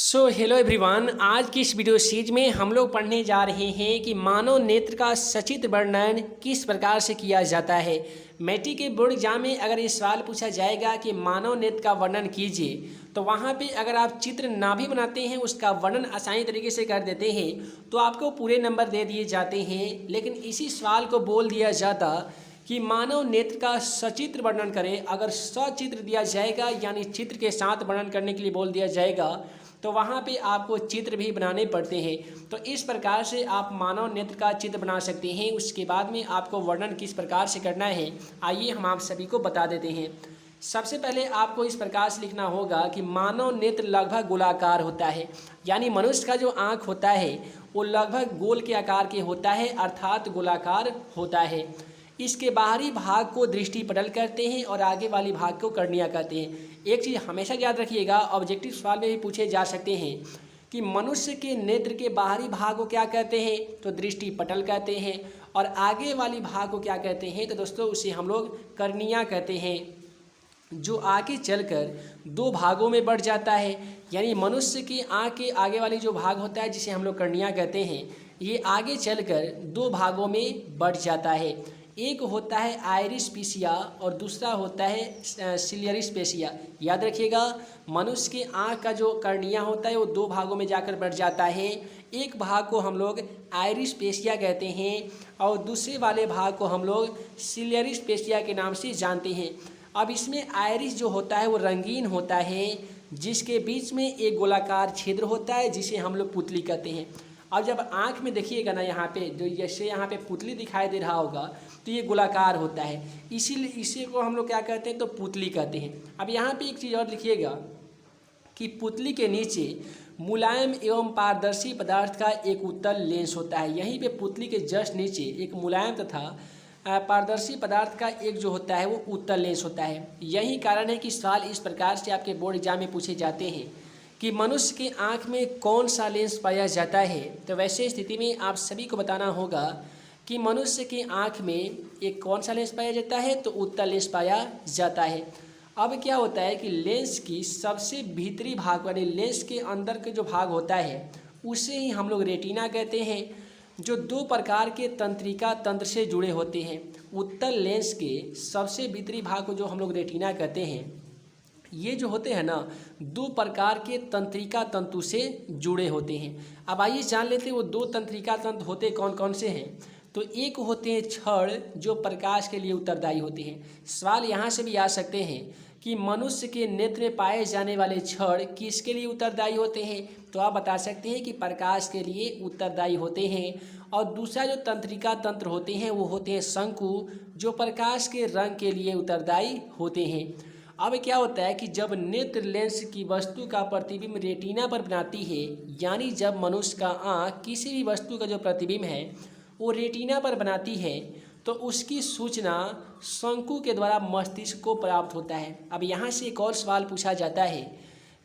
Hello everyone. आज की इस वीडियो सीरीज में हम लोग पढ़ने जा रहे हैं कि मानव नेत्र का सचित्र वर्णन किस प्रकार से किया जाता है। मैट्रिक के बोर्ड एग्जाम में अगर ये सवाल पूछा जाएगा कि मानव नेत्र का वर्णन कीजिए, तो वहाँ पे अगर आप चित्र ना भी बनाते हैं, उसका वर्णन आसानी तरीके से कर देते हैं, तो आपको पूरे नंबर दे दिए जाते हैं। लेकिन इसी सवाल को बोल दिया जाता कि मानव नेत्र का सचित्र वर्णन करें, अगर सचित्र दिया जाएगा यानी चित्र के साथ वर्णन करने के लिए बोल दिया जाएगा, तो वहाँ पे आपको चित्र भी बनाने पड़ते हैं। तो इस प्रकार से आप मानव नेत्र का चित्र बना सकते हैं। उसके बाद में आपको वर्णन किस प्रकार से करना है, आइए हम आप सभी को बता देते हैं। सबसे पहले आपको इस प्रकार से लिखना होगा कि मानव नेत्र लगभग गोलाकार होता है, यानी मनुष्य का जो आँख होता है वो लगभग गोल के आकार के होता है, अर्थात गोलाकार होता है। इसके बाहरी भाग को दृष्टिपटल कहते हैं और आगे वाली भाग को कर्निया कहते हैं। एक चीज़ हमेशा याद रखिएगा, ऑब्जेक्टिव सवाल में भी पूछे जा सकते हैं कि मनुष्य के नेत्र के बाहरी भाग को क्या कहते हैं, तो दृष्टिपटल कहते हैं, और आगे वाली भाग को क्या कहते हैं, तो दोस्तों उसे हम लोग कर्निया कहते हैं, जो आगे चलकर दो भागों में बढ़ जाता है। यानी मनुष्य की आँख के आगे वाली जो भाग होता है जिसे हम लोग कर्निया कहते हैं, ये आगे चलकर दो भागों में बढ़ जाता है। एक होता है आइरिस पीसिया और दूसरा होता है सिलियरिस पेशिया। याद रखिएगा, मनुष्य के आँख का जो कर्निया होता है वो दो भागों में जाकर बढ़ जाता है। एक भाग को हम लोग आइरिस पेशिया कहते हैं और दूसरे वाले भाग को हम लोग सिलियरिस पेशिया के नाम से जानते हैं। अब इसमें आइरिस जो होता है वो रंगीन होता है, जिसके बीच में एक गोलाकार छिद्र होता है जिसे हम लोग पुतली कहते हैं। अब जब आँख में देखिएगा ना, यहाँ पे जो जैसे यहाँ पे पुतली दिखाई दे रहा होगा, तो ये गोलाकार होता है, इसीलिए इसी को हम लोग क्या कहते हैं, तो पुतली कहते हैं। अब यहाँ पे एक चीज़ और लिखिएगा कि पुतली के नीचे मुलायम एवं पारदर्शी पदार्थ का एक उत्तल लेंस होता है। यहीं पे पुतली के जस्ट नीचे एक मुलायम तथा पारदर्शी पदार्थ का एक जो होता है वो उत्तल लेंस होता है। यही कारण है कि सवाल इस प्रकार से आपके बोर्ड एग्जाम में पूछे जाते हैं कि मनुष्य के आँख में कौन सा लेंस पाया जाता है। तो वैसे स्थिति में आप सभी को बताना होगा कि मनुष्य के आँख में एक कौन सा लेंस पाया जाता है, तो उत्तल लेंस पाया जाता है। अब क्या होता है कि लेंस की सबसे भीतरी भाग वाले लेंस के अंदर के जो भाग होता है उसे ही हम लोग रेटिना कहते हैं, जो दो प्रकार के तंत्रिका तंत्र से जुड़े होते हैं। उत्तल लेंस के सबसे भीतरी भाग को जो हम लोग रेटिना कहते हैं, ये जो होते हैं ना, दो प्रकार के तंत्रिका तंतु से जुड़े होते हैं। अब आइए जान लेते हैं वो दो तंत्रिका तंतु होते कौन कौन से हैं। तो एक होते हैं छड़, जो प्रकाश के लिए उत्तरदायी होते हैं। सवाल यहाँ से भी आ सकते हैं कि मनुष्य के नेत्र में पाए जाने वाले छड़ किसके लिए उत्तरदायी होते हैं, तो आप बता सकते हैं कि प्रकाश के लिए उत्तरदायी होते हैं। और दूसरा जो तंत्रिका तंत्र होते हैं वो होते हैं शंकु, जो प्रकाश के रंग के लिए उत्तरदायी होते हैं। अब क्या होता है कि जब नेत्र लेंस की वस्तु का प्रतिबिंब रेटिना पर बनाती है, यानी जब मनुष्य का आँख किसी भी वस्तु का जो प्रतिबिंब है वो रेटिना पर बनाती है, तो उसकी सूचना शंकु के द्वारा मस्तिष्क को प्राप्त होता है। अब यहाँ से एक और सवाल पूछा जाता है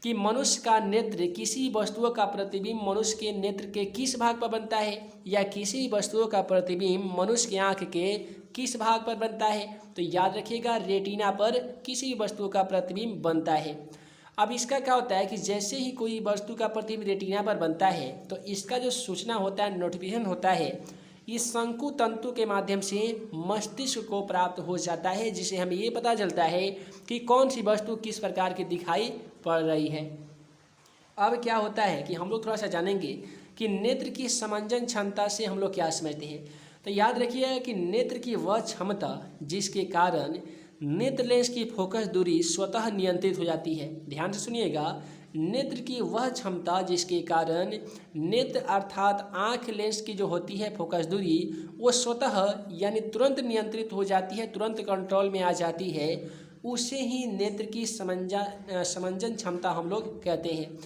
कि मनुष्य का नेत्र किसी वस्तुओं का प्रतिबिंब मनुष्य के नेत्र के किस भाग पर बनता है, या किसी वस्तुओं का प्रतिबिंब मनुष्य की आँख के किस भाग पर बनता है, तो याद रखिएगा रेटिना पर किसी वस्तु का प्रतिबिंब बनता है। अब इसका क्या होता है कि जैसे ही कोई वस्तु का प्रतिबिंब रेटिना पर बनता है, तो इसका जो सूचना होता है, नोटिफिकेशन होता है, इस शंकु तंतु के माध्यम से मस्तिष्क को प्राप्त हो जाता है, जिसे हमें ये पता चलता है कि कौन सी वस्तु किस प्रकार की दिखाई पड़ रही है। अब क्या होता है कि हम लोग थोड़ा सा जानेंगे कि नेत्र की समंजन क्षमता से हम लोग क्या समझते हैं। तो याद रखिए कि नेत्र की वह क्षमता जिसके कारण नेत्र लेंस की फोकस दूरी स्वतः नियंत्रित हो जाती है। ध्यान से सुनिएगा, नेत्र की वह क्षमता जिसके कारण नेत्र अर्थात आँख लेंस की जो होती है फोकस दूरी वो स्वतः यानी तुरंत नियंत्रित हो जाती है, तुरंत कंट्रोल में आ जाती है, उसे ही नेत्र की समंजन क्षमता हम लोग कहते हैं।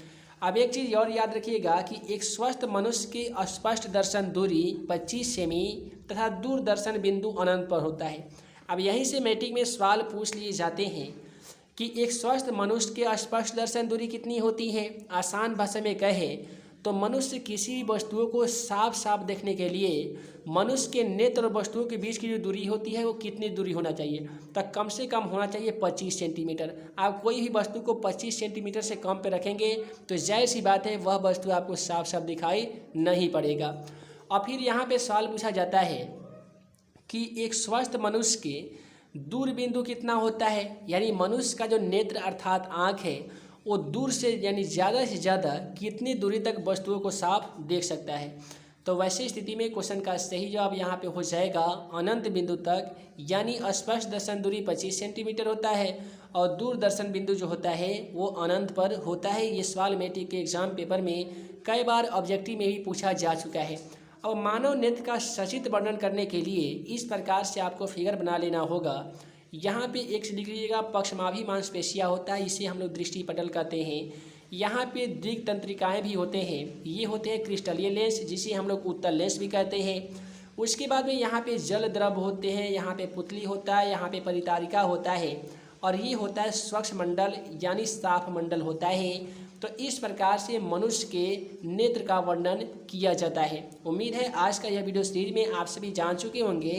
अब एक चीज़ और याद रखिएगा कि एक स्वस्थ मनुष्य की स्पष्ट दर्शन दूरी 25 सेमी तथा दूरदर्शन बिंदु अनंत पर होता है। अब यहीं से मैट्रिक में सवाल पूछ लिए जाते हैं कि एक स्वस्थ मनुष्य के स्पष्ट दर्शन दूरी कितनी होती है। आसान भाषा में कहें तो मनुष्य किसी भी वस्तुओं को साफ साफ देखने के लिए मनुष्य के नेत्र और वस्तुओं के बीच की जो दूरी होती है वो कितनी दूरी होना चाहिए, तो कम से कम होना चाहिए 25 सेंटीमीटर। आप कोई भी वस्तु को 25 सेंटीमीटर से कम पे रखेंगे तो जाहिर सी बात है वह वस्तु आपको साफ साफ दिखाई नहीं पड़ेगा। और फिर यहाँ पे सवाल पूछा जाता है कि एक स्वस्थ मनुष्य के दूर बिंदु कितना होता है, यानी मनुष्य का जो नेत्र अर्थात आँख है वो दूर से यानी ज़्यादा से ज़्यादा कितनी दूरी तक वस्तुओं को साफ देख सकता है। तो वैसे स्थिति में क्वेश्चन का सही जवाब यहाँ पे हो जाएगा अनंत बिंदु तक, यानी स्पर्श दर्शन दूरी 25 सेंटीमीटर होता है और दूरदर्शन बिंदु जो होता है वो अनंत पर होता है। ये सवाल मैट्रिक के एग्जाम पेपर में कई बार ऑब्जेक्टिव में भी पूछा जा चुका है। अब मानव नेत्र का सचित्र वर्णन करने के लिए इस प्रकार से आपको फिगर बना लेना होगा। यहाँ पे एक लिख लीजिएगा, पक्षमाभी मांसपेशियाँ होता है, इसे हम लोग दृष्टिपटल कहते हैं। यहाँ पे दृक तंत्रिकाएँ भी होते हैं, ये होते हैं क्रिस्टलीय लेंस जिसे हम लोग उत्तल लेंस भी कहते हैं। उसके बाद में यहाँ पे जल द्रव होते हैं, यहाँ पे पुतली होता है, यहाँ पे परितारिका होता है और ये होता है स्वच्छ मंडल यानी साफ मंडल होता है। तो इस प्रकार से मनुष्य के नेत्र का वर्णन किया जाता है। उम्मीद है आज का यह वीडियो सीरीज में आप सभी जान चुके होंगे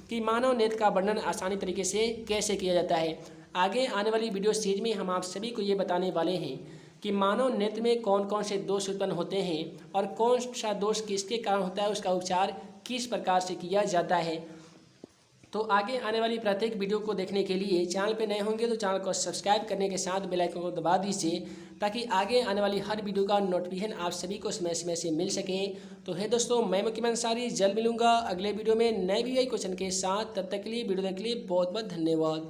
कि मानव नेत्र का वर्णन आसानी तरीके से कैसे किया जाता है। आगे आने वाली वीडियो सीरीज में हम आप सभी को ये बताने वाले हैं कि मानव नेत्र में कौन कौन से दोष उत्पन्न होते हैं और कौन सा दोष किसके कारण होता है, उसका उपचार किस प्रकार से किया जाता है। तो आगे आने वाली प्रत्येक वीडियो को देखने के लिए चैनल पे नए होंगे तो चैनल को सब्सक्राइब करने के साथ बेल आइकन को दबा दीजिए ताकि आगे आने वाली हर वीडियो का नोटिफिकेशन आप सभी को समय समय से मिल सके। तो है दोस्तों, मैं मुकीम अंसारी जल्द मिलूंगा अगले वीडियो में नए भी क्वेश्चन के साथ। तब तक के लिए वीडियो देखने के लिए बहुत बहुत धन्यवाद।